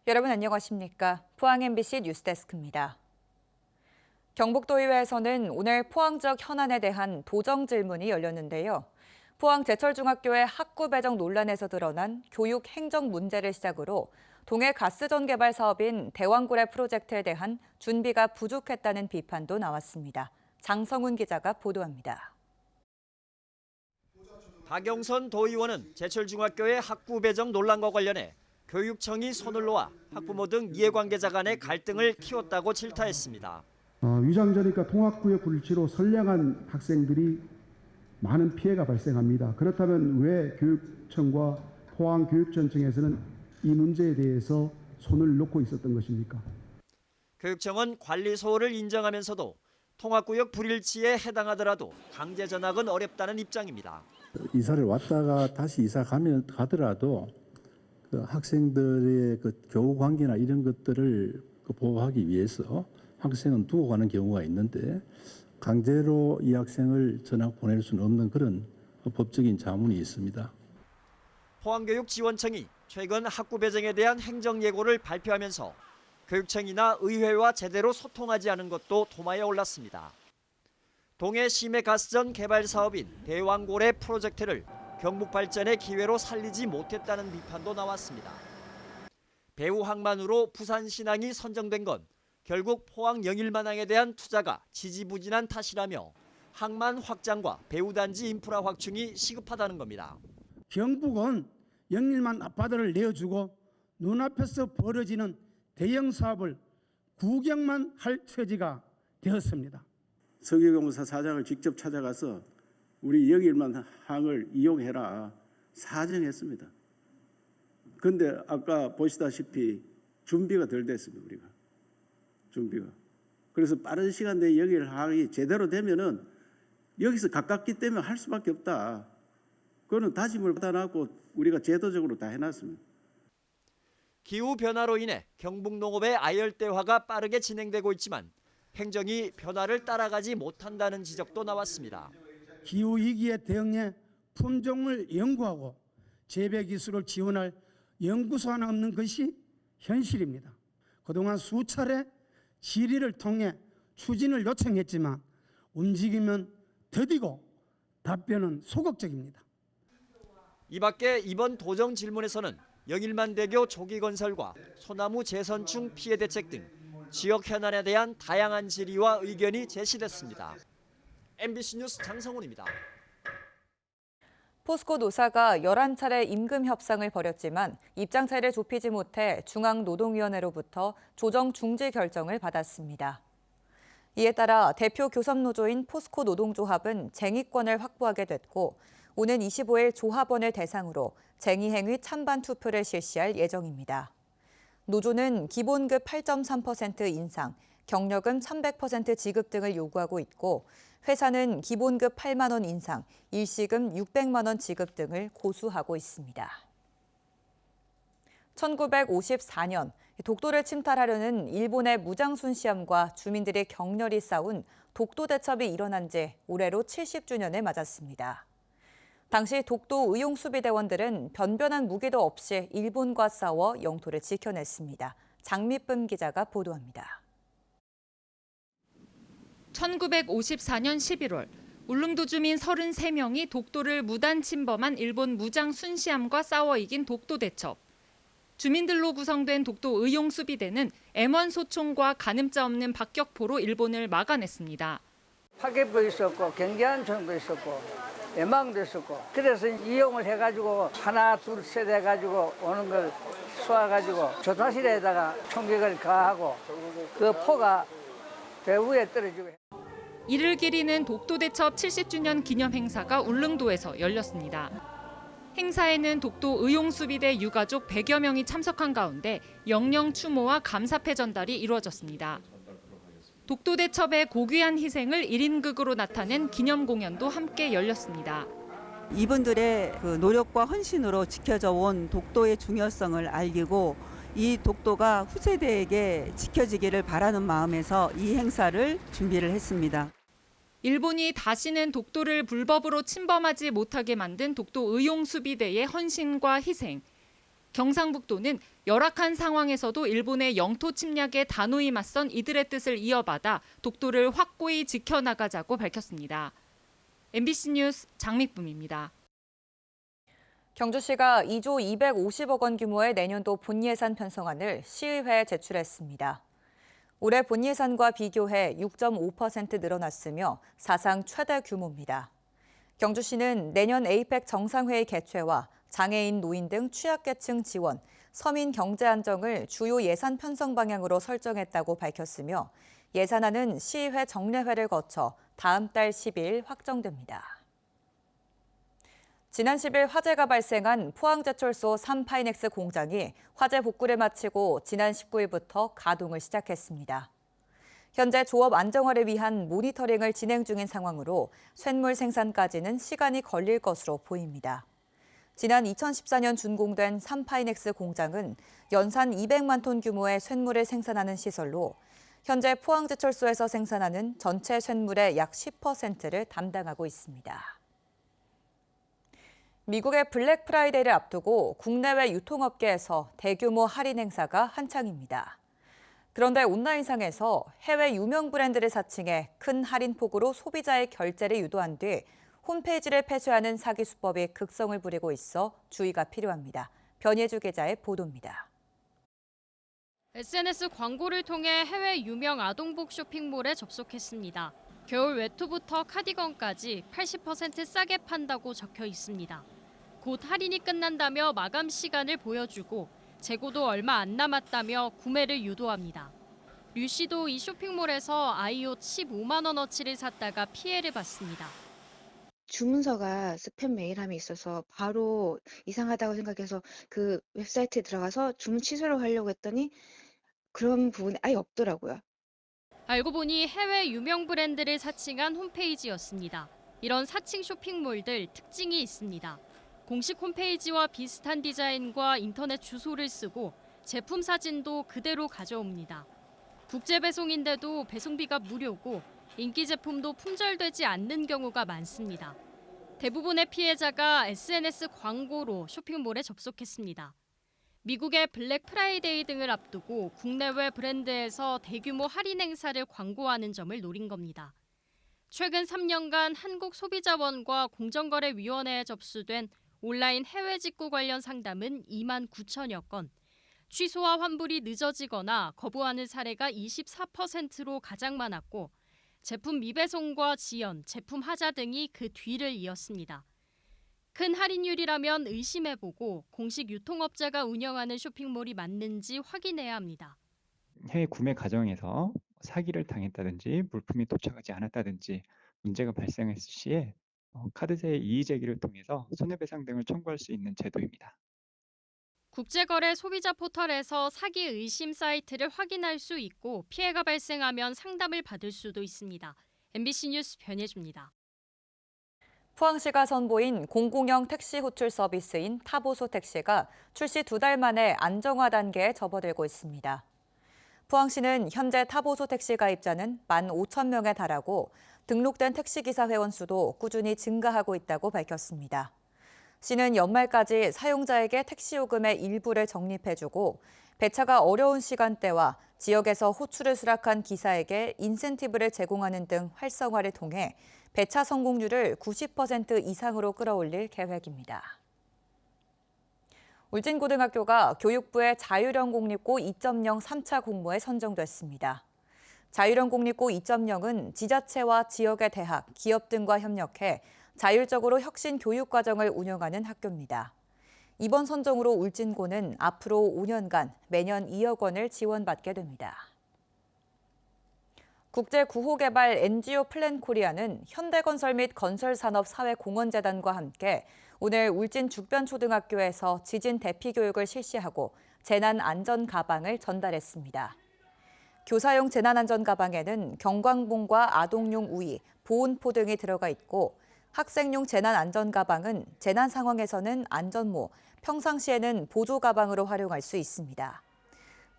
여러분 안녕하십니까? 포항 MBC 뉴스데스크입니다. 경북도의회에서는 오늘 포항 지역 현안에 대한 도정 질문이 열렸는데요. 포항 제철중학교의 학구 배정 논란에서 드러난 교육 행정 문제를 시작으로 동해 가스전 개발 사업인 대왕고래 프로젝트에 대한 준비가 부족했다는 비판도 나왔습니다. 장성훈 기자가 보도합니다. 박영선 도의원은 제철중학교의 학구 배정 논란과 관련해 교육청이 손을 놓아 학부모 등 이해관계자 간의 갈등을 키웠다고 질타했습니다. 위장전이과 통학구역 굴치로 선량한 학생들이 많은 피해가 발생합니다. 그렇다면 왜 교육청과 포항교육전청에서는 이 문제에 대해서 손을 놓고 있었던 것입니까? 교육청은 관리 소홀을 인정하면서도 통학구역 불일치에 해당하더라도 강제 전학은 어렵다는 입장입니다. 이사를 왔다가 다시 이사 가더라도 그 학생들의 그 교우 관계나 이런 것들을 보호하기 위해서 학생은 두고 가는 경우가 있는데 강제로 이 학생을 전학 보낼 수는 없는 그런 법적인 자문이 있습니다. 포항교육지원청이 최근 학구 배정에 대한 행정 예고를 발표하면서 교육청이나 의회와 제대로 소통하지 않은 것도 도마에 올랐습니다. 동해 심해 가스전 개발 사업인 대왕고래 프로젝트를 경북 발전의 기회로 살리지 못했다는 비판도 나왔습니다. 배우 항만으로 부산신항이 선정된 건 결국 포항 영일만항에 대한 투자가 지지부진한 탓이라며 항만 확장과 배우단지 인프라 확충이 시급하다는 겁니다. 경북은 영일만 앞바다를 내어주고 눈앞에서 벌어지는 대형 사업을 구경만 할 처지가 되었습니다. 석유공사 사장을 직접 찾아가서 우리 영일만 항을 이용해라 사정했습니다. 그런데 아까 보시다시피 준비가 덜 됐습니다. 우리가 준비가. 그래서 빠른 시간 내에 영일항이 제대로 되면은 여기서 가깝기 때문에 할 수밖에 없다. 그거는 다짐을 받아놨고 우리가 제도적으로 다 해놨습니다. 기후 변화로 인해 경북 농업의 아열대화가 빠르게 진행되고 있지만 행정이 변화를 따라가지 못한다는 지적도 나왔습니다. 기후위기에 대응해 품종을 연구하고 재배 기술을 지원할 연구소 하나 없는 것이 현실입니다. 그동안 수차례 질의를 통해 추진을 요청했지만 움직이면 더디고 답변은 소극적입니다. 이 밖에 이번 도정 질문에서는 영일만대교 조기 건설과 소나무 재선충 피해 대책 등 지역 현안에 대한 다양한 질의와 의견이 제시됐습니다. MBC 뉴스 장성훈입니다. 포스코 노사가 11차례 임금 협상을 벌였지만 입장 차이를 좁히지 못해 중앙노동위원회로부터 조정 중지 결정을 받았습니다. 이에 따라 대표 교섭노조인 포스코 노동조합은 쟁의권을 확보하게 됐고 오는 25일 조합원을 대상으로 쟁의행위 찬반 투표를 실시할 예정입니다. 노조는 기본급 8.3% 인상, 경력금 300% 지급 등을 요구하고 있고 회사는 기본급 8만 원 인상, 일시금 600만 원 지급 등을 고수하고 있습니다. 1954년 독도를 침탈하려는 일본의 무장순 시함과 주민들이 격렬히 싸운 독도 대첩이 일어난 지 올해로 70주년을 맞았습니다. 당시 독도 의용수비대원들은 변변한 무기도 없이 일본과 싸워 영토를 지켜냈습니다. 장미쁨 기자가 보도합니다. 1954년 11월 울릉도 주민 33명이 독도를 무단 침범한 일본 무장 순시함과 싸워 이긴 독도 대첩. 주민들로 구성된 독도 의용수비대는 M1 소총과 가늠자 없는 박격포로 일본을 막아냈습니다. 파괴포 있었고 경계안총도 있었고 예망도 있었고 그래서 이용을 해가지고 하나 둘 셋 해가지고 오는 걸 쏘아가지고 조타실에다가 총격을 가하고 그 포가 배 위에 떨어지고. 이를 기리는 독도 대첩 70주년 기념 행사가 울릉도에서 열렸습니다. 행사에는 독도 의용수비대 유가족 100여 명이 참석한 가운데 영령 추모와 감사패 전달이 이루어졌습니다. 독도 대첩의 고귀한 희생을 1인극으로 나타낸 기념 공연도 함께 열렸습니다. 이분들의 그 노력과 헌신으로 지켜져 온 독도의 중요성을 알리고 이 독도가 후세대에게 지켜지기를 바라는 마음에서 이 행사를 준비를 했습니다. 일본이 다시는 독도를 불법으로 침범하지 못하게 만든 독도 의용수비대의 헌신과 희생, 경상북도는 열악한 상황에서도 일본의 영토 침략에 단호히 맞선 이들의 뜻을 이어받아 독도를 확고히 지켜나가자고 밝혔습니다. MBC 뉴스 장미쁨입니다. 경주시가 2조 250억 원 규모의 내년도 본예산 편성안을 시의회에 제출했습니다. 올해 본예산과 비교해 6.5% 늘어났으며 사상 최대 규모입니다. 경주시는 내년 에이펙 정상회의 개최와 장애인, 노인 등 취약계층 지원, 서민 경제 안정을 주요 예산 편성 방향으로 설정했다고 밝혔으며 예산안은 시의회 정례회를 거쳐 다음 달 10일 확정됩니다. 지난 10일 화재가 발생한 포항제철소 3파이넥스 공장이 화재 복구를 마치고 지난 19일부터 가동을 시작했습니다. 현재 조업 안정화를 위한 모니터링을 진행 중인 상황으로 쇳물 생산까지는 시간이 걸릴 것으로 보입니다. 지난 2014년 준공된 3파이넥스 공장은 연산 200만 톤 규모의 쇳물을 생산하는 시설로 현재 포항제철소에서 생산하는 전체 쇳물의 약 10%를 담당하고 있습니다. 미국의 블랙 프라이데이를 앞두고 국내외 유통업계에서 대규모 할인 행사가 한창입니다. 그런데 온라인상에서 해외 유명 브랜드를 사칭해 큰 할인폭으로 소비자의 결제를 유도한 뒤 홈페이지를 폐쇄하는 사기 수법이 극성을 부리고 있어 주의가 필요합니다. 변예주 기자의 보도입니다. SNS 광고를 통해 해외 유명 아동복 쇼핑몰에 접속했습니다. 겨울 외투부터 카디건까지 80% 싸게 판다고 적혀 있습니다. 곧 할인이 끝난다며 마감 시간을 보여주고 재고도 얼마 안 남았다며 구매를 유도합니다. 류 씨도 이 쇼핑몰에서 아이 옷 15만 원어치를 샀다가 피해를 봤습니다. 주문서가 스팸 메일함이 있어서 바로 이상하다고 생각해서 그 웹사이트에 들어가서 주문 취소를 하려고 했더니 그런 부분이 아예 없더라고요. 알고 보니 해외 유명 브랜드를 사칭한 홈페이지였습니다. 이런 사칭 쇼핑몰들 특징이 있습니다. 공식 홈페이지와 비슷한 디자인과 인터넷 주소를 쓰고 제품 사진도 그대로 가져옵니다. 국제 배송인데도 배송비가 무료고 인기 제품도 품절되지 않는 경우가 많습니다. 대부분의 피해자가 SNS 광고로 쇼핑몰에 접속했습니다. 미국의 블랙 프라이데이 등을 앞두고 국내외 브랜드에서 대규모 할인 행사를 광고하는 점을 노린 겁니다. 최근 3년간 한국소비자원과 공정거래위원회에 접수된 온라인 해외 직구 관련 상담은 2만 9천여 건, 취소와 환불이 늦어지거나 거부하는 사례가 24%로 가장 많았고 제품 미배송과 지연, 제품 하자 등이 그 뒤를 이었습니다. 큰 할인율이라면 의심해보고 공식 유통업자가 운영하는 쇼핑몰이 맞는지 확인해야 합니다. 해외 구매 과정에서 사기를 당했다든지 물품이 도착하지 않았다든지 문제가 발생했을 시에 카드사의 이의 제기를 통해서 손해배상 등을 청구할 수 있는 제도입니다. 국제거래 소비자 포털에서 사기 의심 사이트를 확인할 수 있고 피해가 발생하면 상담을 받을 수도 있습니다. MBC 뉴스 변예주입니다. 포항시가 선보인 공공형 택시 호출 서비스인 타보소 택시가 출시 2달 만에 안정화 단계에 접어들고 있습니다. 포항시는 현재 타보소 택시 가입자는 15,000명에 달하고 등록된 택시기사 회원 수도 꾸준히 증가하고 있다고 밝혔습니다. 시는 연말까지 사용자에게 택시 요금의 일부를 적립해주고 배차가 어려운 시간대와 지역에서 호출을 수락한 기사에게 인센티브를 제공하는 등 활성화를 통해 배차 성공률을 90% 이상으로 끌어올릴 계획입니다. 울진고등학교가 교육부의 자율형 공립고 2.0 3차 공모에 선정됐습니다. 자율형 공립고 2.0은 지자체와 지역의 대학, 기업 등과 협력해 자율적으로 혁신 교육 과정을 운영하는 학교입니다. 이번 선정으로 울진고는 앞으로 5년간 매년 2억 원을 지원받게 됩니다. 국제구호개발 NGO 플랜코리아는 현대건설 및 건설산업사회공헌재단과 함께 오늘 울진 죽변초등학교에서 지진 대피 교육을 실시하고 재난안전 가방을 전달했습니다. 교사용 재난안전 가방에는 경광봉과 아동용 우의, 보온포 등이 들어가 있고 학생용 재난안전 가방은 재난 상황에서는 안전모, 평상시에는 보조 가방으로 활용할 수 있습니다.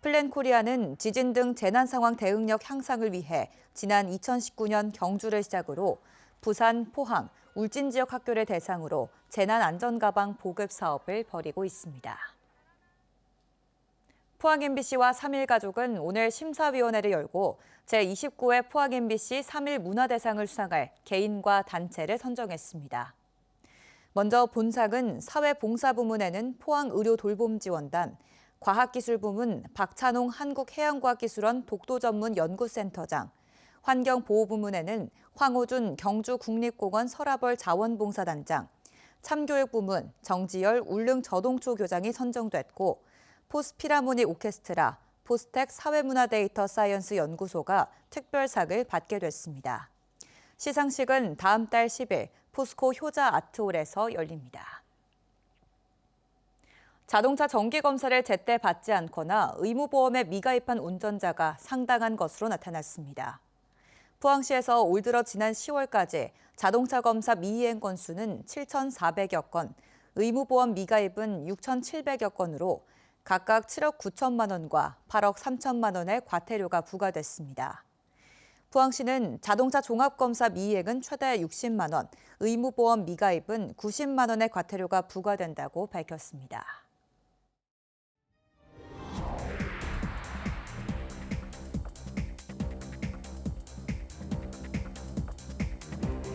플랜코리아는 지진 등 재난 상황 대응력 향상을 위해 지난 2019년 경주를 시작으로 부산, 포항, 울진 지역 학교를 대상으로 재난 안전 가방 보급 사업을 벌이고 있습니다. 포항 MBC와 3일 가족은 오늘 심사위원회를 열고 제29회 포항 MBC 3일 문화대상을 수상할 개인과 단체를 선정했습니다. 먼저 본상은 사회봉사부문에는 포항의료돌봄지원단, 과학기술부문 박찬홍 한국해양과학기술원 독도전문연구센터장, 환경보호부문에는 황호준 경주국립공원 서라벌 자원봉사단장, 참교육부문 정지열 울릉저동초교장이 선정됐고 포스피라모닉 오케스트라, 포스텍 사회문화데이터 사이언스 연구소가 특별상을 받게 됐습니다. 시상식은 다음 달 10일 포스코 효자 아트홀에서 열립니다. 자동차 정기검사를 제때 받지 않거나 의무보험에 미가입한 운전자가 상당한 것으로 나타났습니다. 포항시에서 올 들어 지난 10월까지 자동차 검사 미이행 건수는 7,400여 건, 의무보험 미가입은 6,700여 건으로 각각 7억 9천만 원과 8억 3천만 원의 과태료가 부과됐습니다. 포항시는 자동차 종합검사 미이행은 최대 60만 원, 의무보험 미가입은 90만 원의 과태료가 부과된다고 밝혔습니다.